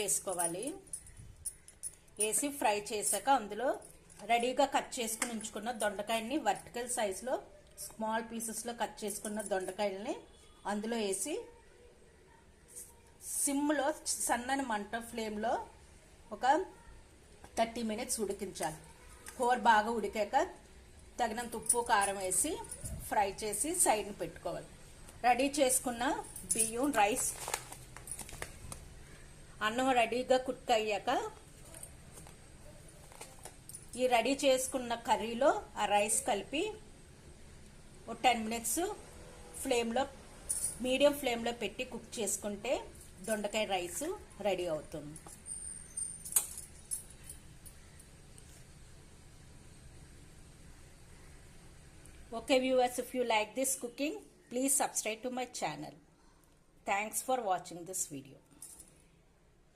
వేసుకోవాలి. వేసి ఫ్రై చేశాక అందులో రెడీగా కట్ చేసుకుని ఉంచుకున్న దొండకాయని వర్టికల్ సైజులో స్మాల్ పీసెస్లో కట్ చేసుకున్న దొండకాయలని అందులో వేసి సిమ్లో సన్నని మంట ఫ్లేమ్లో ఒక 30 మినిట్స్ ఉడికించాలి. కూర బాగా ఉడికాక తగినంత ఉప్పు కారం వేసి ఫ్రై చేసి సైడ్ని పెట్టుకోవాలి. రెడీ చేసుకున్న బియ్యం రైస్ అన్నం రెడీగా కుక్ అయ్యాక ఈ రెడీ చేసుకున్న కర్రీలో ఆ రైస్ కలిపి ఒక 10 మినిట్స్ ఫ్లేమ్లో మీడియం ఫ్లేమ్లో పెట్టి కుక్ చేసుకుంటే దొండకాయ రైస్ రెడీ అవుతుంది. Okay viewers, if you like this cooking, please subscribe to my channel. Thanks for watching this video.